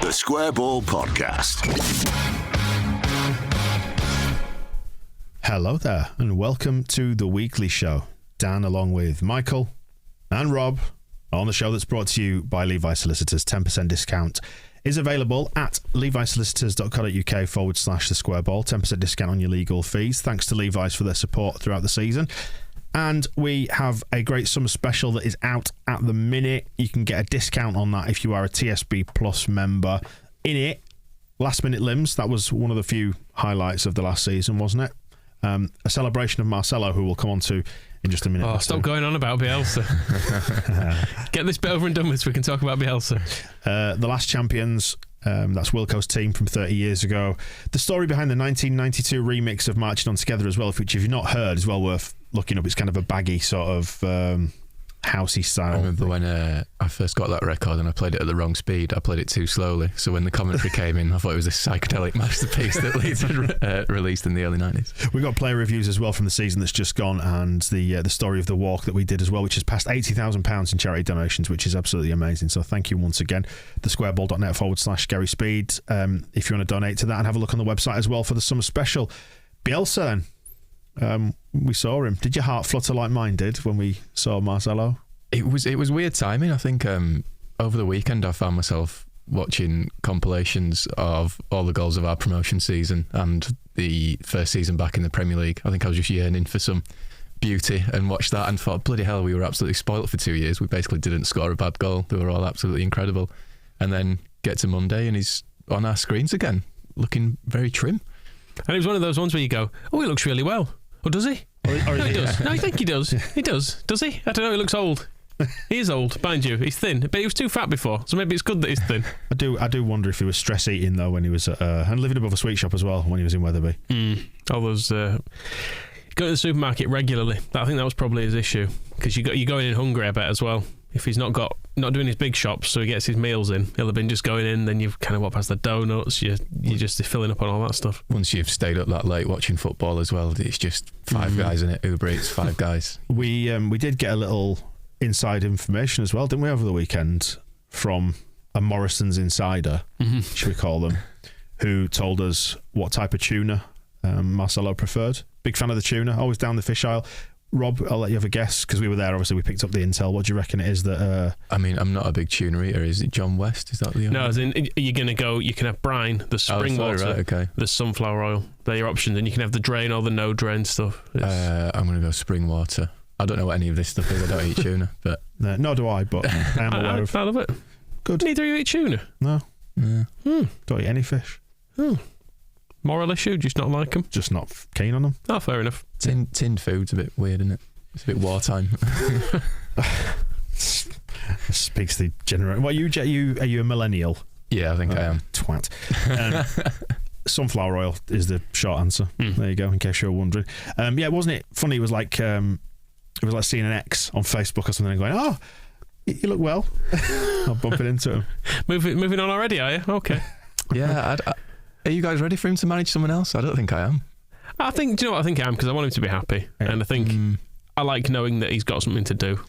The Square Ball Podcast. Hello there, and welcome to the weekly show. Dan, along with Michael and Rob, on the show that's brought to you by Levi Solicitors. 10% discount is available at levisolicitors.co.uk/the square ball. 10% discount on your legal fees. Thanks to Levi's for their support throughout the season. And we have a great summer special that is out at the minute. You can get a discount on that if you are a TSB Plus member. In it, last minute limbs, that was one of the few highlights of the last season, wasn't it? A celebration of Marcelo, who we'll come on to in just a minute. Oh, stop going on about Bielsa. Get this bit over and done with so we can talk about Bielsa. The last champions, that's Wilco's team from 30 years ago. The story behind the 1992 remix of Marching On Together as well, which if you've not heard is well worth looking up. It's kind of a baggy sort of housey style. I remember when I first got that record and I played it at the wrong speed. I played it too slowly. So when the commentary came in, I thought it was a psychedelic masterpiece that Leeds had released in the early 90s. We got player reviews as well from the season that's just gone, and the story of the walk that we did as well, which has passed £80,000 in charity donations, which is absolutely amazing. So thank you once again. thesquareball.net/Gary Speed. If you want to donate to that, and have a look on the website as well for the summer special. Bielsa then. We saw him. Did your heart flutter like mine did when we saw Marcelo? It was weird timing. I think over the weekend I found myself watching compilations of all the goals of our promotion season and the first season back in the Premier League. I think I was just yearning for some beauty and watched that and thought, bloody hell, we were absolutely spoilt for 2 years. We basically didn't score a bad goal. They were all absolutely incredible. And then get to Monday and he's on our screens again, looking very trim. And it was one of those ones where you go, oh, he looks really well. Or does he? Or No, he does. No, I think he does. He does. Does he? I don't know. He looks old. He is old, mind you. He's thin, but he was too fat before, so maybe it's good that he's thin. I do wonder if he was stress eating though when he was and living above a sweet shop as well when he was in Wetherby. All those going to the supermarket regularly. I think that was probably his issue because you're going in hungry, I bet, as well. If he's not doing his big shops, so he gets his meals in, he'll have been just going in. Then you've kind of walked past the donuts. You're just filling up on all that stuff. Once you've stayed up that late watching football as well, it's just five guys in it. Uber Eats, 5 guys. We did get a little inside information as well, didn't we, over the weekend from a Morrison's insider, should we call them, who told us what type of tuna Marcelo preferred. Big fan of the tuna, always down the fish aisle. Rob, I'll let you have a guess because we were there. Obviously, we picked up the intel. What do you reckon it is that? I mean, I'm not a big tuna eater. Is it John West? Is that the? No, as in you're gonna go. You can have brine, the spring water, right, okay. the sunflower oil. They're your options, and you can have the drain or the no drain stuff. I'm gonna go spring water. I don't know what any of this stuff is. I don't eat tuna, but nor do I. But I am aware of. I love it. Good. Neither of you eat tuna. No. Yeah. Don't eat any fish. Moral issue? Just not like them? Just not keen on them. Oh, fair enough. Tinned food's a bit weird, isn't it? It's a bit wartime. Speaks the generation. What are you a millennial? Yeah, I think I am. Twat. Sunflower oil is the short answer. There you go. In case you're wondering. Yeah, wasn't it funny? It was like seeing an ex on Facebook or something and going, "Oh, you look well." I'm bumping into him. Moving on already, are you? Okay. Yeah. Are you guys ready for him to manage someone else? I don't think I am. I think. Do you know what I think I am? Because I want him to be happy, and I think I like knowing that he's got something to do.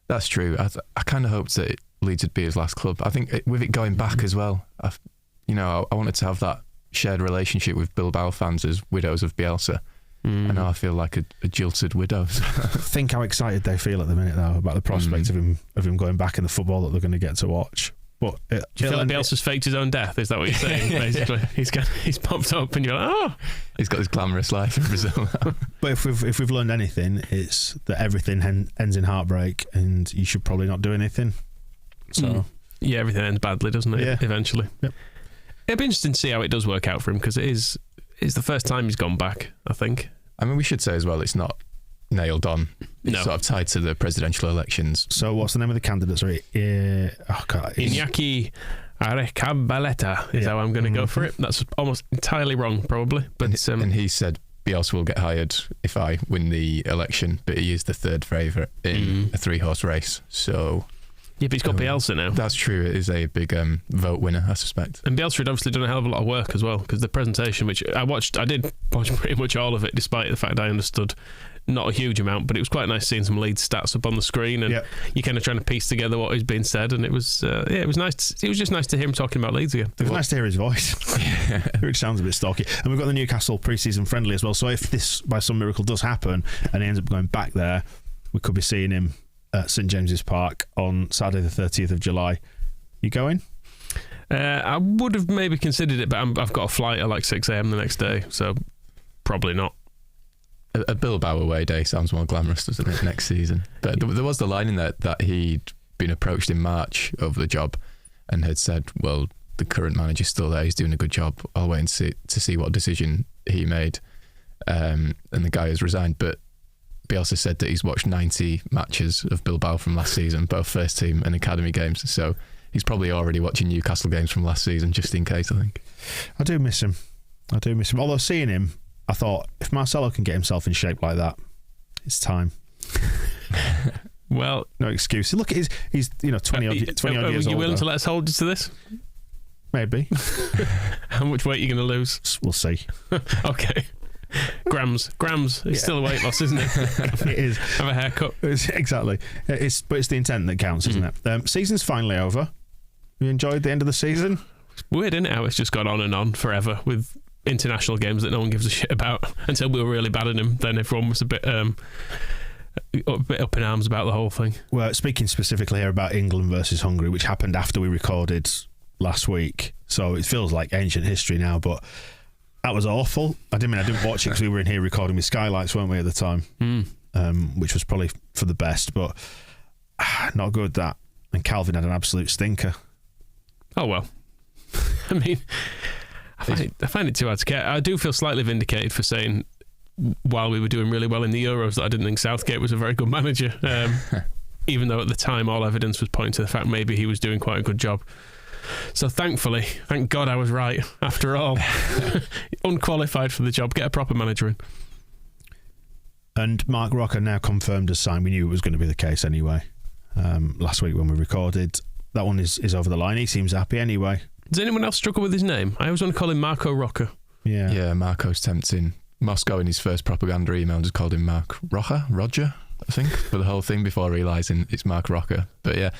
That's true. I kind of hoped that Leeds would be his last club. I think with it going back as well, I wanted to have that shared relationship with Bilbao fans as widows of Bielsa. And now I feel like a jilted widow. Think how excited they feel at the minute though about the prospect of him going back in the football that they're going to get to watch. But do you feel like Bielsa's faked his own death? Is that what you're saying? Basically, he's popped up, and you're like, oh, he's got this glamorous life in Brazil. But if we've learned anything, it's that everything ends in heartbreak, and you should probably not do anything. So yeah, everything ends badly, doesn't it? Yeah. Eventually. Yep. It'd be interesting to see how it does work out for him because it's the first time he's gone back. I think. I mean, we should say as well, it's not nailed on. It's sort of tied to the presidential elections. So what's the name of the candidate? Sorry, Iñaki Arecabaleta is how I'm going to go for it. That's almost entirely wrong, probably. But and he said Bielsa will get hired if I win the election, but he is the third favourite in a 3-horse race. So yeah, but he's got Bielsa now. That's true. It is a big vote winner, I suspect. And Bielsa had obviously done a hell of a lot of work as well because the presentation, which I did watch pretty much all of it, despite the fact I understood not a huge amount, but it was quite nice seeing some Leeds stats up on the screen, and you're kind of trying to piece together what is being said, and it was it was nice. It was just nice to hear him talking about Leeds again. It was nice to hear his voice, which sounds a bit stalky. And we've got the Newcastle pre-season friendly as well. So if this by some miracle does happen and he ends up going back there, we could be seeing him at St James's Park on Saturday the 30th of July. You going? I would have maybe considered it, but I've got a flight at like 6 a.m. the next day, so probably not. A Bilbao away day sounds more glamorous, doesn't it, next season? But there was the line in there that he'd been approached in March over the job and had said, well, the current manager's still there, he's doing a good job, I'll wait and see what decision he made. And the guy has resigned, but Bielsa said that he's watched 90 matches of Bilbao from last season, both first team and academy games, so he's probably already watching Newcastle games from last season, just in case, I think. I do miss him. Although seeing him, I thought, if Marcelo can get himself in shape like that, it's time. Well, no excuse. Look at he's 20 odd years old. Are you willing to let us hold you to this? Maybe. How much weight are you going to lose? We'll see. Okay. Grams. It's still a weight loss, isn't it? It is. Have a haircut. Exactly. But it's the intent that counts, isn't it? Season's finally over. You enjoyed the end of the season? It's weird, isn't it, how it's just gone on and on forever with international games that no one gives a shit about until we were really bad at them. Then everyone was a bit up in arms about the whole thing. Well, speaking specifically here about England versus Hungary, which happened after we recorded last week, so it feels like ancient history now, but that was awful. I didn't watch it because we were in here recording with skylights, weren't we, at the time? Which was probably for the best, but not good, that. And Calvin had an absolute stinker. Oh, well. I mean, I find it too hard to care. I do feel slightly vindicated for saying, while we were doing really well in the Euros, that I didn't think Southgate was a very good manager, even though at the time all evidence was pointing to the fact maybe he was doing quite a good job. So thank God I was right after all. Unqualified for the job. Get a proper manager in. And Mark Rocker now confirmed as signed. We knew it was going to be the case anyway. Last week when we recorded, that one is over the line. He seems happy anyway. Does anyone else struggle with his name? I always want to call him Marco Rocker. Yeah, Marco's tempting. Moscow in his first propaganda email just called him Mark Roger, I think, for the whole thing before realising it's Mark Rocker. But yeah,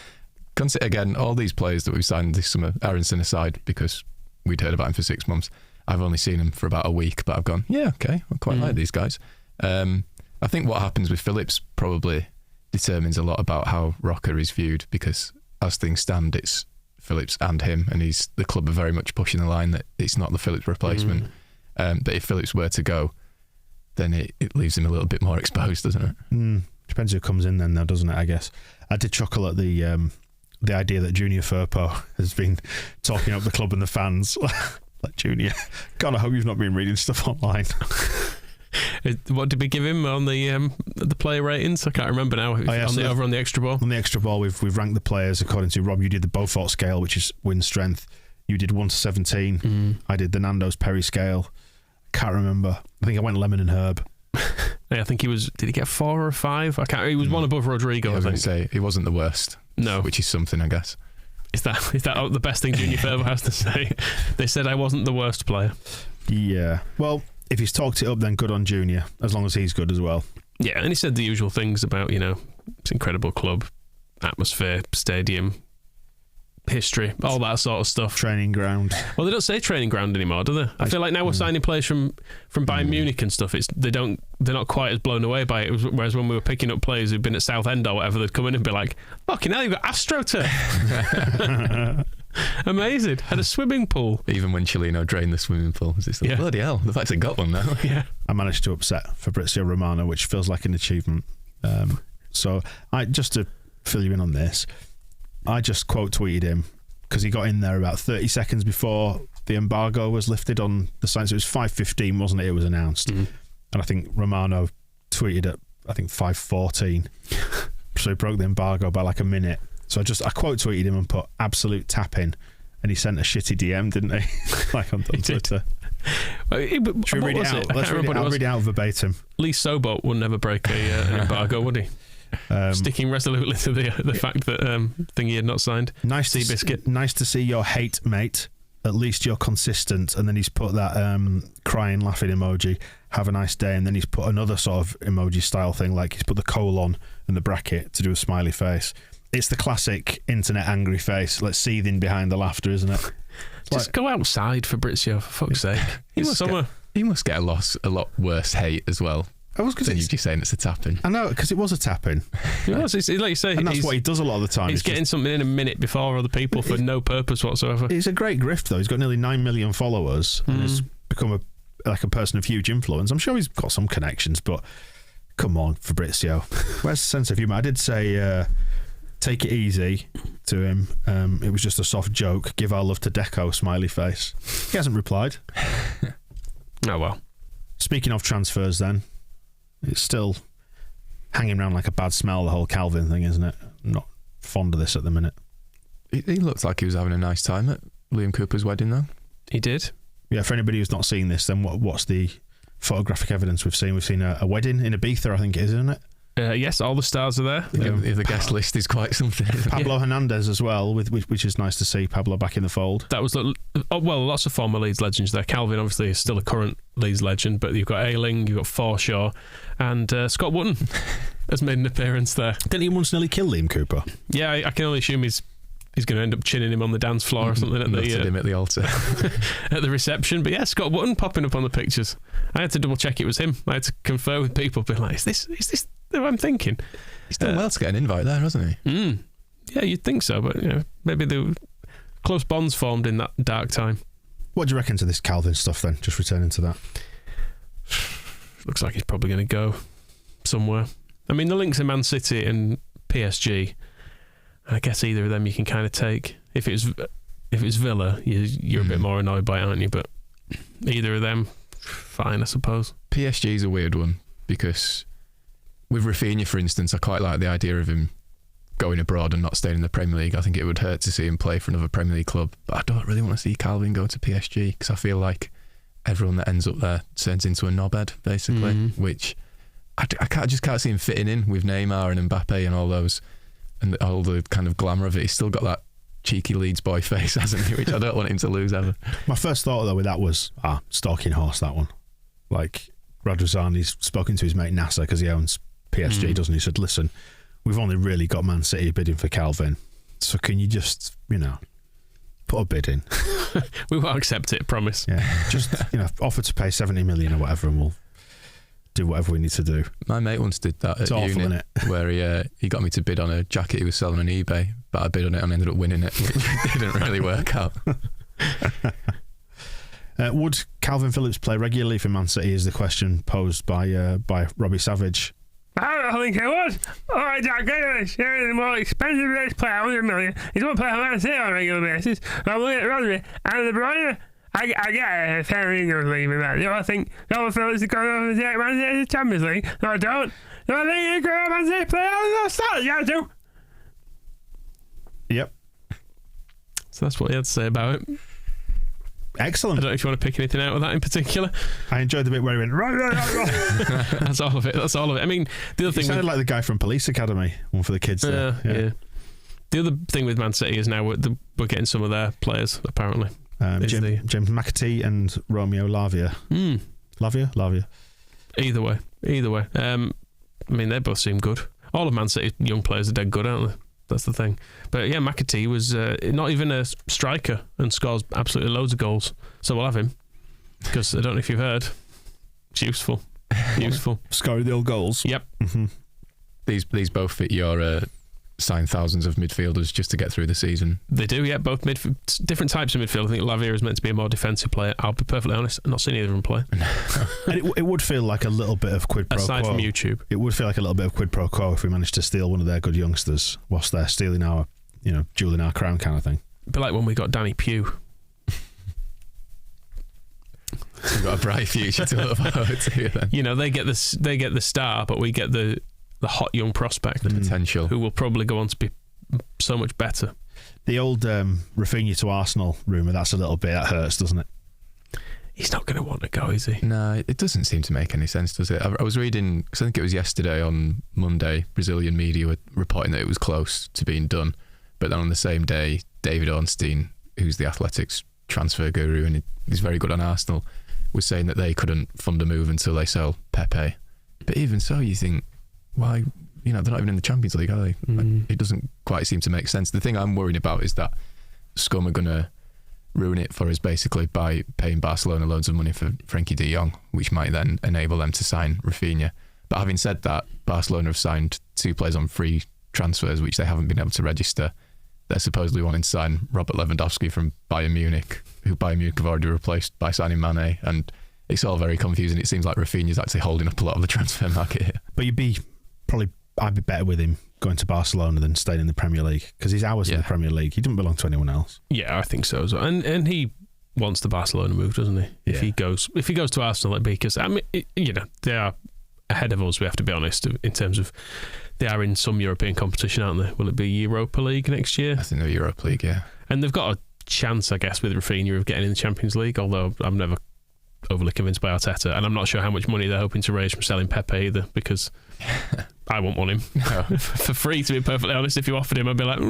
consider again, all these players that we've signed this summer, Aronson aside, because we'd heard about him for 6 months. I've only seen him for about a week, but I've gone, yeah, okay, I quite like these guys. I think what happens with Phillips probably determines a lot about how Rocker is viewed, because as things stand, it's Phillips and him, and the club are very much pushing the line that it's not the Phillips replacement. But if Phillips were to go, then it leaves him a little bit more exposed, doesn't it? Depends who comes in then, though, doesn't it, I guess. I did chuckle at the idea that Junior Firpo has been talking up the club and the fans. Like, Junior, God, I hope you've not been reading stuff online. What did we give him on the player ratings? I can't remember now. Over on the extra ball. On the extra ball, we've ranked the players according to Rob. You did the Beaufort scale, which is win strength. You did 1 to 17. I did the Nando's Perry scale. Can't remember. I think I went lemon and herb. I think he was. Did he get 4 or 5? I can't. He was one above Rodrigo. Yeah, I was going to say he wasn't the worst. No, which is something, I guess. Is that the best thing Junior Firpo has to say? They said I wasn't the worst player. Yeah. Well, if he's talked it up, then good on Junior, as long as he's good as well. Yeah, and he said the usual things about, it's an incredible club, atmosphere, stadium, history, all that sort of stuff. Training ground. Well, they don't say training ground anymore, do they? I feel like now we're signing players from Bayern Munich and stuff. They're not quite as blown away by it. Whereas when we were picking up players who've been at Southend or whatever, they'd come in and be like, "Fucking hell, you've got AstroTurf." Amazing. Had a swimming pool. Even when Chilino drained the swimming pool, it's like, bloody hell, they've actually got one now. Yeah. I managed to upset Fabrizio Romano, which feels like an achievement. So just to fill you in on this, I just quote tweeted him because he got in there about 30 seconds before the embargo was lifted on the site. So it was 5:15, wasn't it? It was announced. And I think Romano tweeted at, 5:14. So he broke the embargo by like a minute. So I quote tweeted him and put absolute tapping, and he sent a shitty DM, didn't he? Like on Twitter. Should we read it out? I'll read it out verbatim. Lee Sobot would never break an embargo, would he? Sticking resolutely to the fact that thing he had not signed. Nice to see your hate, mate. At least you're consistent. And then he's put that crying, laughing emoji. have a nice day, and then he's put another sort of emoji style thing, like he's put the colon and the bracket to do a smiley face. It's the classic internet angry face, like seething behind the laughter, isn't it? Just go outside, Fabrizio, for fuck's sake. It's summer. He must get a lot worse hate as well. Than you just saying it's a tap-in. I know, because it was a tap-in. It was, like you say, and that's what he does a lot of the time. He's getting something in a minute before other people for no purpose whatsoever. He's a great grift, though. He's got nearly 9 million followers and has become a person of huge influence. I'm sure he's got some connections, but come on, Fabrizio. Where's the sense of humour? I did say take it easy to him. It was just a soft joke. Give our love to Deco, smiley face. He hasn't replied. Oh, well. Speaking of transfers, then, it's still hanging around like a bad smell, the whole Calvin thing, isn't it? I'm not fond of this at the minute. He looked like he was having a nice time at Liam Cooper's wedding, though. He did. Yeah, for anybody who's not seen this, then what's the photographic evidence we've seen? We've seen a wedding in Ibiza, I think it is, isn't it? Yes, all the stars are there. The guest list is quite something. Pablo Hernandez as well, which is nice to see Pablo back in the fold. That was lots of former Leeds legends there. Calvin obviously is still a current Leeds legend, but you've got Ayling, you've got Forshaw, and Scott Wootton has made an appearance there. Didn't he once nearly kill Liam Cooper? Yeah, I can only assume he's going to end up chinning him on the dance floor or something him at the altar at the reception. But yeah, Scott Wootton popping up on the pictures. I had to double check it was him. I had to confer with people, being like, is this what I'm thinking? He's done well to get an invite there, hasn't he? Yeah, you'd think so, but maybe the close bonds formed in that dark time. What do you reckon to this Calvin stuff then? Just returning to that. Looks like he's probably going to go somewhere. I mean, the links in Man City and PSG, I guess either of them you can kind of take. If it's Villa, you're a bit more annoyed by it, aren't you? But either of them, fine, I suppose. PSG's a weird one because with Raphinha, for instance, I quite like the idea of him going abroad and not staying in the Premier League. I think it would hurt to see him play for another Premier League club, but I don't really want to see Calvin go to PSG because I feel like everyone that ends up there turns into a knobhead, basically, which I just can't see him fitting in with Neymar and Mbappe and all those, and all the kind of glamour of it. He's still got that cheeky Leeds boy face, hasn't he, which I don't want him to lose ever. My first thought, though, with that was, stalking horse, that one. Like, Radrizzani's spoken to his mate Nasser because he owns PSG, doesn't he? He said, listen, we've only really got Man City bidding for Calvin, so can you just, put a bid in? We won't accept it, promise. Yeah, just, offer to pay 70 million or whatever and we'll do whatever we need to do. My mate once did that it's at awful, uni, isn't it? where he got me to bid on a jacket he was selling on eBay, but I bid on it and ended up winning it, which didn't really work out. Would Calvin Phillips play regularly for Man City is the question posed by Robbie Savage. I don't think he would. All right, Jack Grealish, you're the more expensive race player, 100 million. He's going to play for Man City on a regular basis. I'm looking at Rodri and De Bruyne. I get a fair Eagles leaving that. I think Calvin Phillips is going over to take Man City to the Champions League? No, I don't. Do I think he's going to Man City play on the start? Yeah, I do. Yep. So that's what he had to say about it. Excellent. I don't know if you want to pick anything out of that in particular. I enjoyed the bit where he went, right. That's all of it. I mean, the other thing... He sounded like the guy from Police Academy, one for the kids there. Yeah. The other thing with Man City is now we're getting some of their players, apparently. James McAtee and Romeo Lavia. Lavia. Either way. I mean, they both seem good. All of Man City's young players are dead good, aren't they? That's the thing. But yeah, McAtee was not even a striker and scores absolutely loads of goals. So we'll have him because I don't know if you've heard. It's useful. Scoring the old goals. Yep. Mm-hmm. These both fit your sign thousands of midfielders just to get through the season. They do, yeah. Both different types of midfield. I think Lavia is meant to be a more defensive player. I'll be perfectly honest, I've not seen either of them play. And it would feel like a little bit of quid pro quo. Aside from YouTube. It would feel like a little bit of quid pro quo if we managed to steal one of their good youngsters whilst they're stealing our, jewel in our crown kind of thing. But like when we got Danny Pugh. So we've got a bright future to look forward to then. They get the star, but we get the hot young prospect, the potential, who will probably go on to be so much better. The old Raphinha to Arsenal rumour, that hurts, doesn't it? He's not going to want to go, is he? No, it doesn't seem to make any sense, does it? I was reading, because I think it was yesterday on Monday, Brazilian media were reporting that it was close to being done, but then on the same day, David Augustine, who's the Athletics transfer guru and he's very good on Arsenal, was saying that they couldn't fund a move until they sell Pepe. But even so, you think, why? They're not even in the Champions League, are they? It doesn't quite seem to make sense. The thing I'm worried about is that Scum are going to ruin it for us basically by paying Barcelona loads of money for Frenkie de Jong, which might then enable them to sign Raphinha. But having said that, Barcelona have signed 2 players on free transfers, which they haven't been able to register. They're supposedly wanting to sign Robert Lewandowski from Bayern Munich, who Bayern Munich have already replaced by signing Mane, and it's all very confusing. It seems like Raphinha's actually holding up a lot of the transfer market here. But I'd be better with him going to Barcelona than staying in the Premier League, because he's ours in the Premier League. He doesn't belong to anyone else. Yeah, I think so as well. And he wants the Barcelona move, doesn't he? Yeah. If he goes to Arsenal, it'd be because they are ahead of us. We have to be honest in terms of they are in some European competition, aren't they? Will it be Europa League next year? I think they're Europa League, yeah. And they've got a chance, I guess, with Raphinha of getting in the Champions League. Although I'm never overly convinced by Arteta, and I'm not sure how much money they're hoping to raise from selling Pepe either, because I won't want him for free, to be perfectly honest. If you offered him, I'd be like,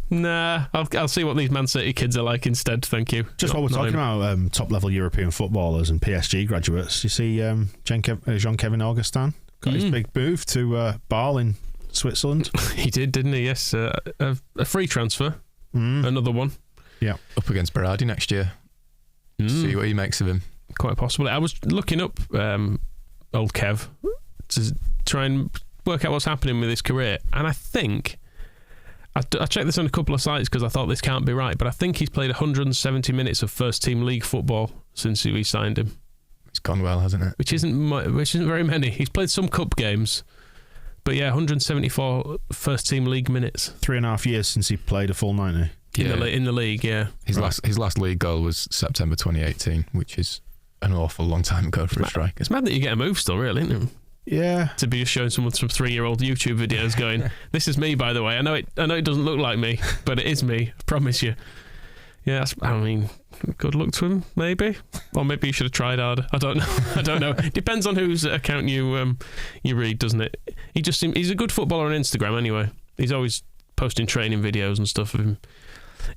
nah, I'll see what these Man City kids are like instead, thank you. Just while we're talking about top-level European footballers and PSG graduates, you see Jean-Kevin Augustin got his big move to Basel in Switzerland. He did, didn't he? Yes, a free transfer, another one. Yeah, up against Berardi next year. See what he makes of him. Quite possibly. I was looking up old Kev to try and work out what's happening with his career, and I think I checked this on a couple of sites because I thought this can't be right, but I think he's played 170 minutes of first team league football since we signed him. It's gone well, hasn't it? Which isn't very many. He's played some cup games, but yeah, 174 first team league minutes. 3.5 years since he played a full 90. In the league, yeah. His last league goal was September 2018, which is an awful long time ago for a striker. It's mad that you get a move still, really, isn't it? Yeah. To be just showing someone some 3-year-old YouTube videos going, this is me, by the way. I know it doesn't look like me, but it is me. I promise you. Yeah, good luck to him, maybe. Or maybe you should have tried harder. I don't know. Depends on whose account you read, doesn't it? He's a good footballer on Instagram anyway. He's always posting training videos and stuff of him.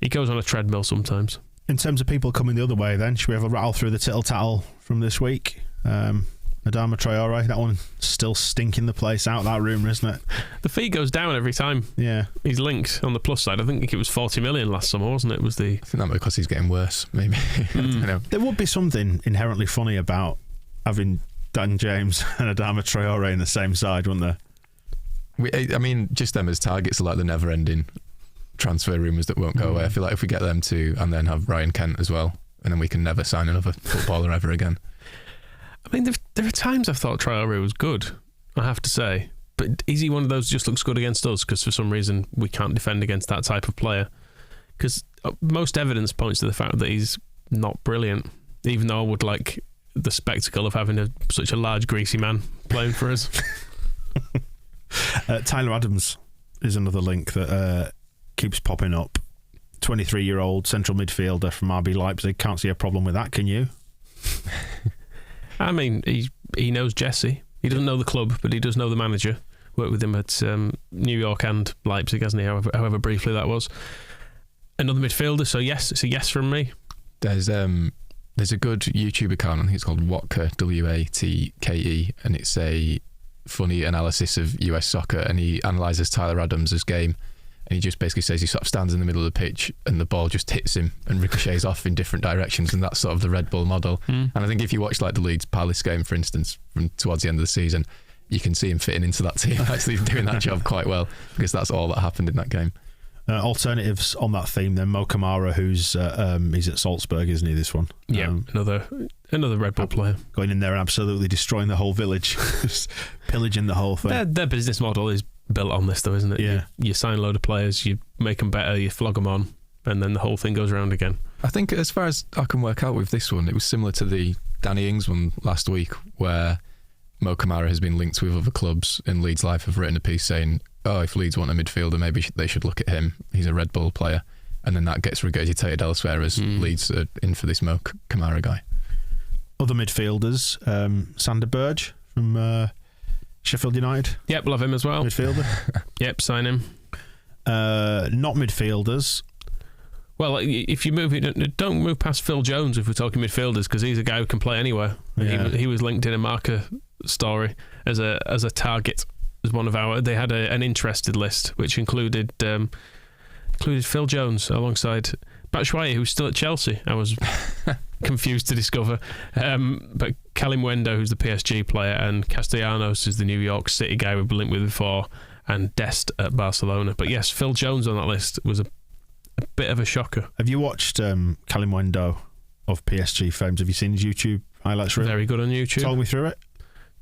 He goes on a treadmill sometimes. In terms of people coming the other way then, should we have a rattle through the tittle-tattle from this week? Adama Traore, that one still stinking the place out, that rumour, isn't it? The fee goes down every time. Yeah. He's linked on the plus side. I think it was 40 million last summer, wasn't it? I think that because he's getting worse, maybe. I don't know. There would be something inherently funny about having Dan James and Adama Traore in the same side, wouldn't there? Just them as targets are like the never-ending transfer rumours that won't go away. I feel like if we get them two and then have Ryan Kent as well, and then we can never sign another footballer ever again. I mean, there are times I've thought Traore was good, I have to say. But is he one of those who just looks good against us because for some reason we can't defend against that type of player? Because most evidence points to the fact that he's not brilliant, even though I would like the spectacle of having such a large, greasy man playing for us. Tyler Adams is another link that keeps popping up. 23-year-old central midfielder from RB Leipzig. Can't see a problem with that, can you? I mean, he knows Jesse. He doesn't know the club, but he does know the manager. Worked with him at New York and Leipzig, hasn't he? However briefly that was. Another midfielder, so yes, it's a yes from me. There's a good YouTube account, I think it's called Watke, W-A-T-K-E, and it's a funny analysis of US soccer, and he analyses Tyler Adams' game. And he just basically says he sort of stands in the middle of the pitch and the ball just hits him and ricochets off in different directions, and that's sort of the Red Bull model. And I think if you watch like the Leeds Palace game, for instance, from towards the end of the season, you can see him fitting into that team, actually doing that job quite well, because that's all that happened in that game. Alternatives on that theme then, Mo Kamara, who's he's at Salzburg, isn't he, this one? Yeah, another Red Bull player. Going in there and absolutely destroying the whole village, just pillaging the whole thing. Their business model is built on this though, isn't it? Yeah. You sign a load of players, you make them better, you flog them on, and then the whole thing goes around again. I think as far as I can work out with this one, it was similar to the Danny Ings one last week, where Mo Kamara has been linked with other clubs, and Leeds Life have written a piece saying, oh, if Leeds want a midfielder, maybe they should look at him. He's a Red Bull player. And then that gets regurgitated elsewhere as Leeds are in for this Mo Kamara guy. Other midfielders, Sander Berge from Sheffield United. Yep, love him as well. Midfielder. Yep, sign him. Not midfielders. Well, if you move it, don't move past Phil Jones if we're talking midfielders, because he's a guy who can play anywhere. Yeah. He was linked in a marker story as a target, as one of our. They had an interested list which included Phil Jones alongside Batshuayi, who's still at Chelsea. I was confused to discover, but Kalimwendo, who's the PSG player, and Castellanos is the New York City guy we've been linked with before, and Dest at Barcelona. But yes, Phil Jones on that list was a bit of a shocker. Have you watched Kalimwendo of PSG fames? Have you seen his YouTube highlights reel? Very good on YouTube. Talk me through it.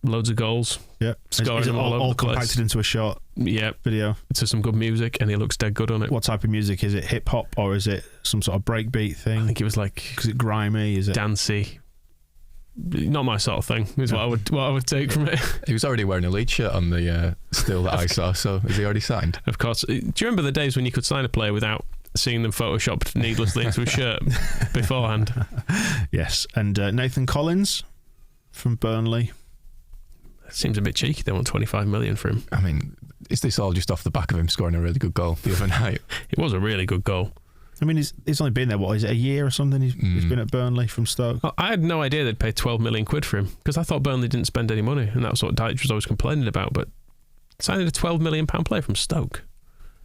Loads of goals. Yeah. Scoring is it them all over all the place. compacted into a short video? To some good music, and he looks dead good on it. What type of music? Is it hip hop or is it some sort of breakbeat thing? I think it was like... Is it grimy? Is it dancey? Not my sort of thing, is what I would take from it. He was already wearing a Leeds shirt on the still that I saw, so is he already signed? Of course. Do you remember the days when you could sign a player without seeing them photoshopped needlessly into a shirt beforehand? Yes. And Nathan Collins from Burnley. Seems a bit cheeky. They want 25 million for him. I mean, is this all just off the back of him scoring a really good goal the other night? It was a really good goal. I mean, he's only been there, what, is it a year or something? He's been at Burnley from Stoke. Well, I had no idea they'd pay 12 million quid for him, because I thought Burnley didn't spend any money, and that's what Dyche was always complaining about. But signing a 12 million pound player from Stoke,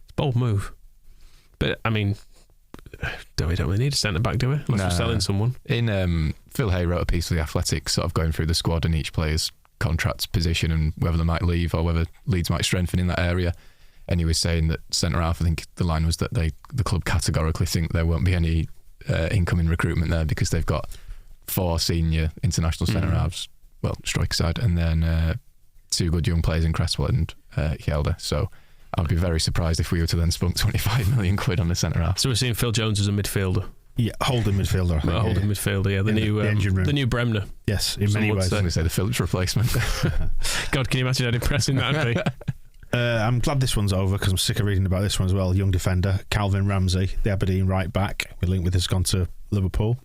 it's a bold move. But I mean, we don't really need a centre back, do we? Unless we're selling someone. Phil Hay wrote a piece for The Athletic, sort of going through the squad and each player's contract's position and whether they might leave or whether Leeds might strengthen in that area. And he was saying that centre half, I think the line was that the club categorically think there won't be any incoming recruitment there because they've got 4 senior international centre halves, well, striker side, and then 2 good young players in Cresswell and Hjelde. So I'd be very surprised if we were to then spunk 25 million quid on the centre half. So we're seeing Phil Jones as a midfielder. Yeah, holding midfielder. I think. Holding midfielder, yeah. The new Bremner. Yes, in many ways. I was going to say the Phillips replacement. God, can you imagine how depressing that would be? I'm glad this one's over because I'm sick of reading about this one as well. Young defender, Calvin Ramsay, the Aberdeen right back. We linked with has gone to Liverpool.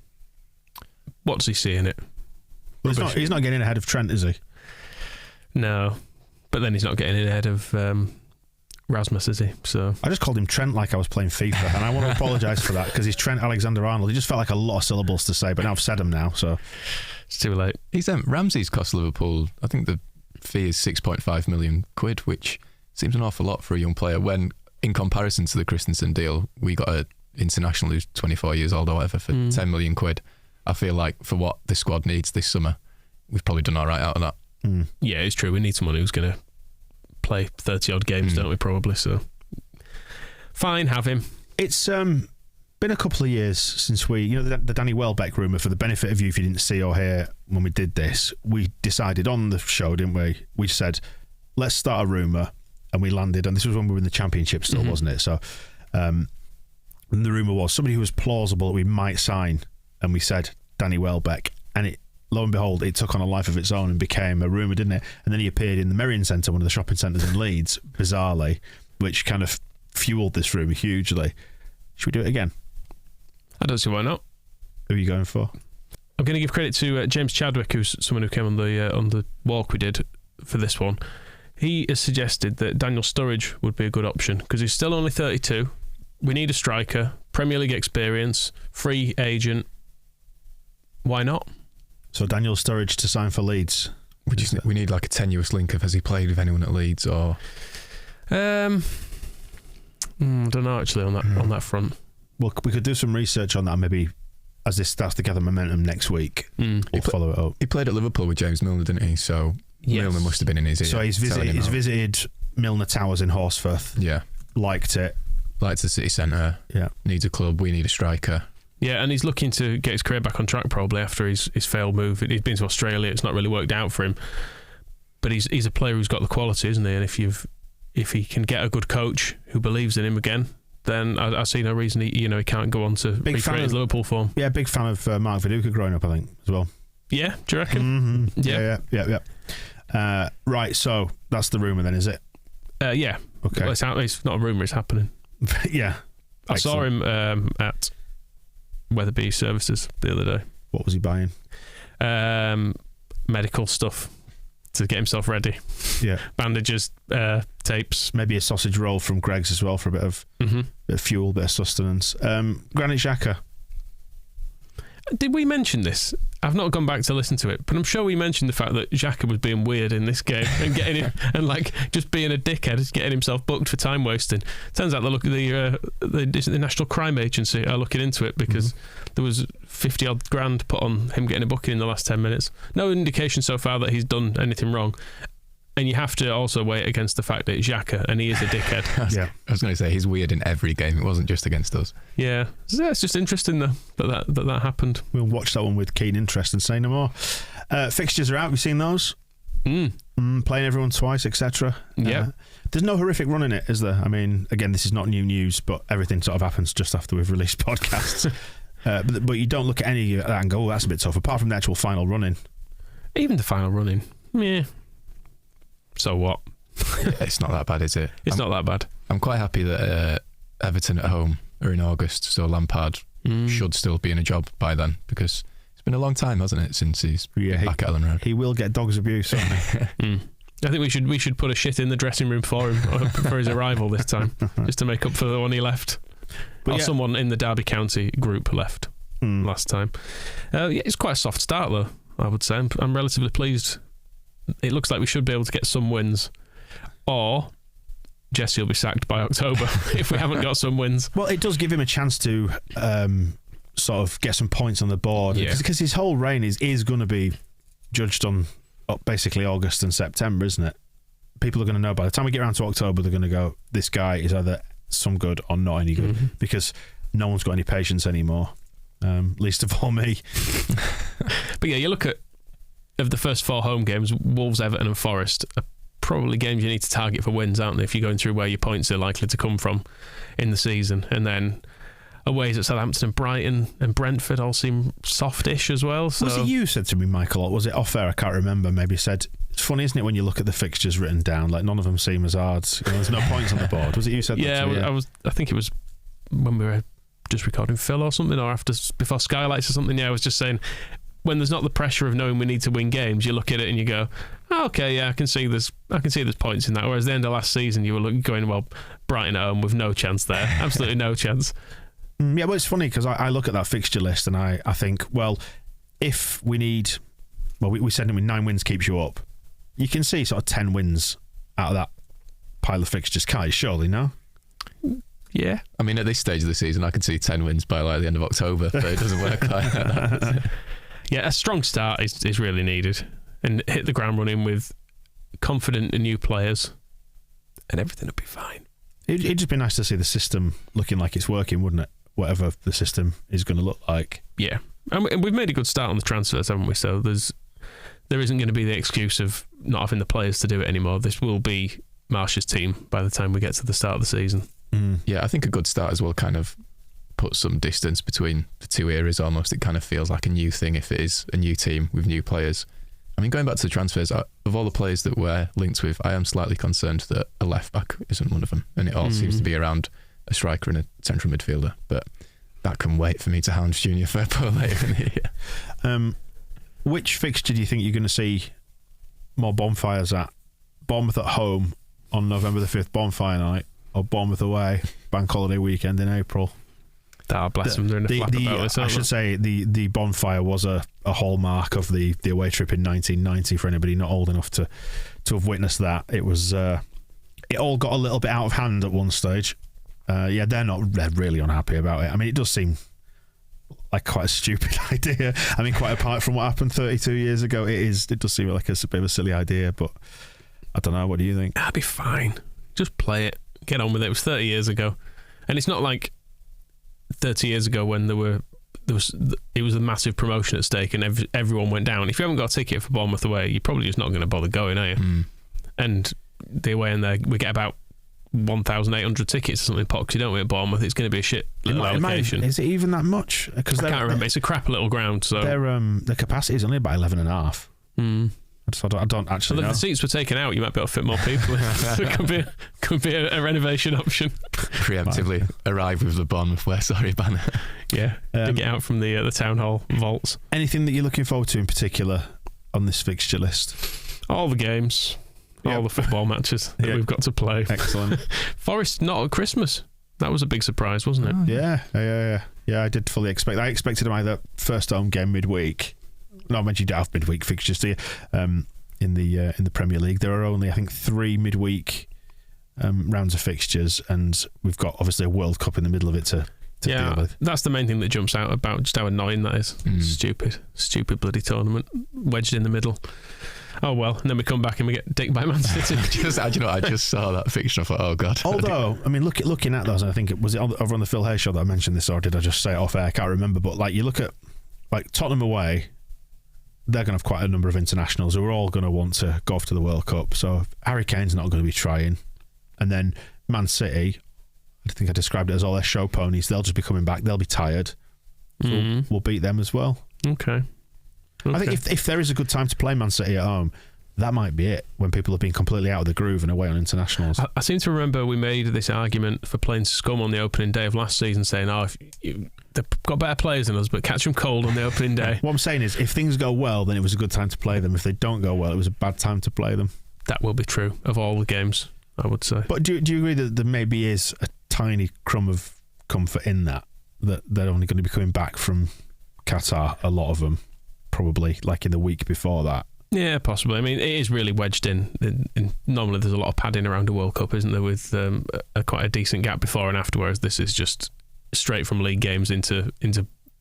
What does he see in it? Well, he's not getting ahead of Trent, is he? No. But then he's not getting in ahead of Rasmus, is he? So I just called him Trent like I was playing FIFA, and I want to apologise for that because he's Trent Alexander-Arnold. He just felt like a lot of syllables to say, but now I've said them now, so it's too late. He's Ramsay's cost Liverpool, I think the fee is 6.5 million quid, which seems an awful lot for a young player when, in comparison to the Christensen deal, we got an international who's 24 years old or whatever for 10 million quid. I feel like for what the squad needs this summer, we've probably done all right out of that. Yeah, it's true. We need someone who's going to play 30-odd games, don't we, probably? So, fine, have him. It's been a couple of years since the Danny Welbeck rumour, for the benefit of you if you didn't see or hear when we did this, we decided on the show, didn't we? We said, let's start a rumour, and we landed, and this was when we were in the Championship still, wasn't it? So, and the rumour was somebody who was plausible that we might sign, and we said Danny Welbeck, and it, lo and behold, it took on a life of its own and became a rumour, didn't it? And then he appeared in the Merrion Centre, one of the shopping centres in Leeds, bizarrely, which kind of fuelled this rumour hugely. Should we do it again? I don't see why not. Who are you going for? I'm going to give credit to James Chadwick, who's someone who came on the walk we did for this one. He has suggested that Daniel Sturridge would be a good option because he's still only 32. We need a striker, Premier League experience, free agent. Why not? So Daniel Sturridge to sign for Leeds. We need like a tenuous link of has he played with anyone at Leeds or? I don't know actually on that front. Well, we could do some research on that maybe as this starts to gather momentum next week. We'll follow it up. He played at Liverpool with James Milner, didn't he? So Milner must have been in his ear. So he's visited Milner Towers in Horsforth. Yeah. Liked it. Liked the city centre. Yeah. Needs a club. We need a striker. Yeah, and he's looking to get his career back on track probably after his failed move. He's been to Australia. It's not really worked out for him. But he's a player who's got the quality, isn't he? And if he can get a good coach who believes in him again, then I see no reason he can't go on to recreate his Liverpool form. Yeah, big fan of Mark Viduka growing up, I think, as well. Yeah, do you reckon? Mm-hmm. Yeah. Right, so that's the rumour then, is it? Yeah. Okay. Well, it's not a rumour, it's happening. Yeah. I saw him at Weatherby Services the other day. What was he buying? Medical stuff. to get himself ready. Yeah. Bandages, tapes. Maybe a sausage roll from Greg's as well for a bit of fuel, bit of sustenance. Granit Xhaka. Did we mention this? I've not gone back to listen to it, but I'm sure we mentioned the fact that Xhaka was being weird in this game and getting him and like just being a dickhead, getting himself booked for time wasting. Turns out the National Crime Agency are looking into it because there was 50 odd grand put on him getting a booking in the last 10 minutes. No indication so far that he's done anything wrong. And you have to also weigh it against the fact that it's Xhaka and he is a dickhead. Yeah, I was going to say he's weird in every game. It wasn't just against us. Yeah, so it's just interesting though that happened. We'll watch that one with keen interest and say no more. Fixtures are out. Have you seen those? Playing everyone twice, etc. Yeah. There's no horrific run in it, is there? I mean, again, this is not new news, but everything sort of happens just after we've released podcasts. But you don't look at any of that and go, oh, that's a bit tough. Apart from the actual final run-in. Even the final run-in, yeah. So what? It's not that bad, is it? It's not that bad. I'm quite happy that Everton at home are in August, so Lampard should still be in a job by then, because it's been a long time, hasn't it, since he's been back at Ellen Road. He will get dog's abuse, won't he? I think we should put a shit in the dressing room for him for his arrival this time, just to make up for the one he left. Or someone in the Derby County group left last time. It's quite a soft start, though, I would say. I'm relatively pleased. It looks like we should be able to get some wins, or Jesse will be sacked by October if we haven't got some wins. Well, it does give him a chance to sort of get some points on the board, because his whole reign is going to be judged on basically August and September, isn't it? People are going to know by the time we get around to October, they're going to go, this guy is either some good or not any good, because no one's got any patience anymore, least of all me. But yeah, you look at of the first 4 home games, Wolves, Everton and Forest are probably games you need to target for wins, aren't they, if you're going through where your points are likely to come from in the season. And then aways at Southampton and Brighton and Brentford all seem softish as well. So. Was it you said to me, Michael, or was it off air? I can't remember. Maybe said, it's funny, isn't it, when you look at the fixtures written down, like none of them seem as hard. You know, there's no points on the board. Was it you said that to me? I think it was when we were just recording Phil or something, or before Skylights or something. Yeah, I was just saying, when there's not the pressure of knowing we need to win games, you look at it and you go, oh, okay, yeah, I can see there's points in that. Whereas at the end of last season, you were going, well, Brighton at home with no chance there, absolutely no chance. Yeah, well, it's funny because I look at that fixture list and I think, well, if we need, well, we said 9 wins keeps you up. You can see sort of 10 wins out of that pile of fixtures, can't you? Surely, no? Yeah. I mean, at this stage of the season, I can see 10 wins by like the end of October, but it doesn't work like that. Yeah, a strong start is really needed, and hit the ground running with confident and new players, and everything will be fine. It'd just be nice to see the system looking like it's working, wouldn't it? Whatever the system is going to look like. Yeah, and we've made a good start on the transfers, haven't we? So there isn't going to be the excuse of not having the players to do it anymore. This will be Marsh's team by the time we get to the start of the season. Yeah, I think a good start as well kind of put some distance between the two eras almost. It kind of feels like a new thing if it is a new team with new players. I mean, going back to the transfers, of all the players that we're linked with, I am slightly concerned that a left back isn't one of them, and it all seems to be around a striker and a central midfielder, but that can wait for me to hound Junior Firpo later in the year. Which fixture do you think you're going to see more bonfires at? Bournemouth at home on November the 5th, bonfire night, or Bournemouth away, bank holiday weekend in April? Bless them, they're in a flap about this. I should say the bonfire was a hallmark of the away trip in 1990 for anybody not old enough to have witnessed that. It was it all got a little bit out of hand at one stage. They're really unhappy about it. I mean, it does seem like quite a stupid idea. I mean, quite apart from what happened 32 years ago, it does seem like a bit of a silly idea, but I don't know. What do you think? That'd be fine. Just play it. Get on with it. It was 30 years ago. And it's not like 30 years ago when it was a massive promotion at stake and everyone went down. If you haven't got a ticket for Bournemouth away, you're probably just not going to bother going, are you? And the away in there, we get about 1,800 tickets or something poxy, don't we, at Bournemouth? It's going to be a shit little allocation. Is it even that much? Because I can't remember. It's a crap little ground. So their capacity is only about 11.5. So I don't actually know. If the seats were taken out, you might be able to fit more people. So it could be a renovation option. Preemptively arrive with the Bournemouth We're Sorry banner. Yeah, dig it out from the town hall vaults. Anything that you're looking forward to in particular on this fixture list? All the games, all the football matches that we've got to play. Excellent. Forest not at Christmas. That was a big surprise, wasn't it? Yeah. I did fully expect. I expected them either first home game midweek. No, I mentioned you don't have midweek fixtures, do you? In the Premier League, there are only, I think, 3 midweek rounds of fixtures, and we've got obviously a World Cup in the middle of it to deal with. That's the main thing that jumps out about just how annoying that is. Stupid bloody tournament wedged in the middle. Oh well, and then we come back and we get dicked by Man City. I just saw that fixture. I thought, oh god. Although, I mean, looking at those, and I think it was over on the Phil Hay show that I mentioned this, or did I just say it off air? I can't remember. But like, you look at like Tottenham away, they're going to have quite a number of internationals who are all going to want to go off to the World Cup. So Harry Kane's not going to be trying, and then Man City, I think I described it as all their show ponies. They'll just be coming back. They'll be tired. So we'll beat them as well. Okay. I think if there is a good time to play Man City at home, that might be it, when people have been completely out of the groove and away on internationals. I seem to remember we made this argument for playing Scum on the opening day of last season, saying, they've got better players than us, but catch them cold on the opening day. What I'm saying is, if things go well, then it was a good time to play them. If they don't go well, it was a bad time to play them. That will be true of all the games, I would say. But do you agree that there maybe is a tiny crumb of comfort in that they're only going to be coming back from Qatar, a lot of them, probably like in the week before that? Yeah, possibly. I mean, it is really wedged in. Normally there's a lot of padding around a World Cup, isn't there, with quite a decent gap before and after, whereas this is just straight from league games into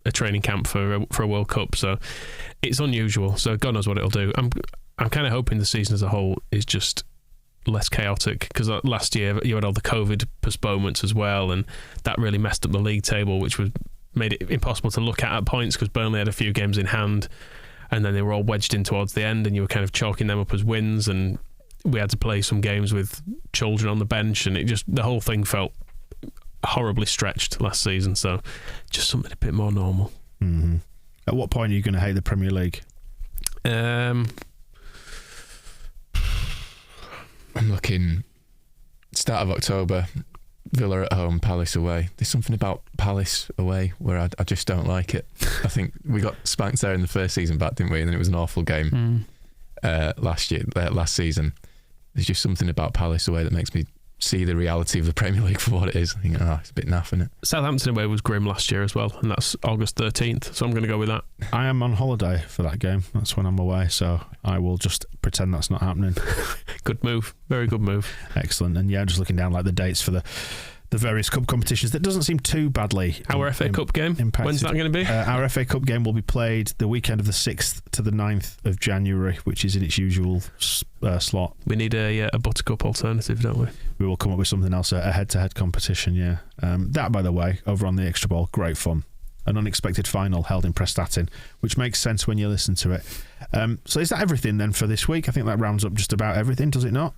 a training camp for a World Cup. So it's unusual. So God knows what it'll do. I'm kind of hoping the season as a whole is just less chaotic, because last year you had all the COVID postponements as well, and that really messed up the league table, which made it impossible to look at points, because Burnley had a few games in hand, and then they were all wedged in towards the end, and you were kind of chalking them up as wins, and we had to play some games with children on the bench, and the whole thing felt horribly stretched last season. So just something a bit more normal. Mm-hmm. At what point are you going to hate the Premier League? I'm looking start of October, Villa at home, Palace away. There's something about Palace away where I just don't like it. I think we got spanked there in the first season back, didn't we? And then it was an awful game last season. There's just something about Palace away that makes me see the reality of the Premier League for what it is. I think, it's a bit naff, isn't it? Southampton away was grim last year as well, and that's August 13th, so I'm going to go with that. I am on holiday for that game. That's when I'm away, so I will just pretend that's not happening. Good move. Very good move. Excellent. And just looking down like the dates for the various cup competitions, that doesn't seem too badly our FA Cup game impacted. When's that going to be? Our FA Cup game will be played the weekend of the 6th to the 9th of January, which is in its usual slot. We need a Buttercup alternative, don't we? We will come up with something else, a head-to-head competition. That, by the way, over on the Extra Ball, great fun. An unexpected final held in Prestatyn, which makes sense when you listen to it. So is that everything then for this week? I think that rounds up just about everything, does it not?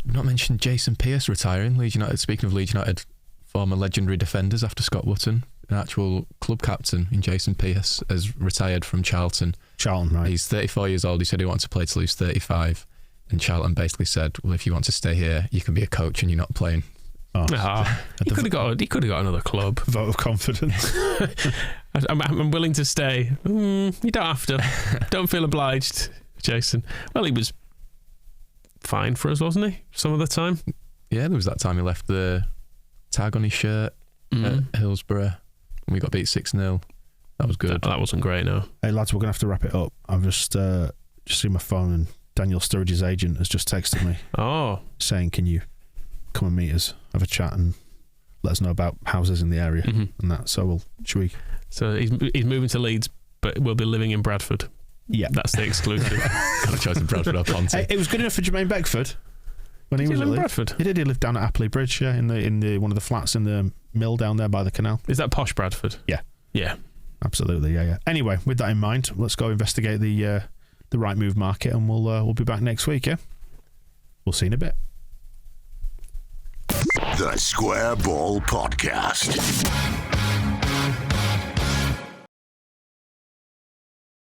We've not mentioned Jason Pearce retiring. Leeds United. Speaking of Leeds United, former legendary defenders after Scott Wootton, an actual club captain in Jason Pearce has retired from Charlton. Right. He's 34 years old. He said he wants to play till he's 35. And Charlton basically said, well, if you want to stay here, you can be a coach and you're not playing. He could have got another club. Vote of confidence. I'm willing to stay. You don't have to. Don't feel obliged, Jason. Well, he was fine for us, wasn't he? Some of the time. Yeah, there was that time he left the tag on his shirt at Hillsborough and we got beat 6-0. That was good. That wasn't great, no. Hey lads, we're going to have to wrap it up. I've just seen my phone and Daniel Sturridge's agent has just texted me saying, can you come and meet us, have a chat and let us know about houses in the area and that. So So he's moving to Leeds, but we'll be living in Bradford. Yeah, that's the exclusive. Got a choice in Bradford or Ponty. It was good enough for Jermaine Beckford when he was in Bradford. He did. He lived down at Appley Bridge, in the one of the flats in the mill down there by the canal. Is that posh Bradford? Yeah, absolutely. Yeah. Anyway, with that in mind, let's go investigate the right move market, and we'll be back next week. Yeah, we'll see you in a bit. The Square Ball Podcast.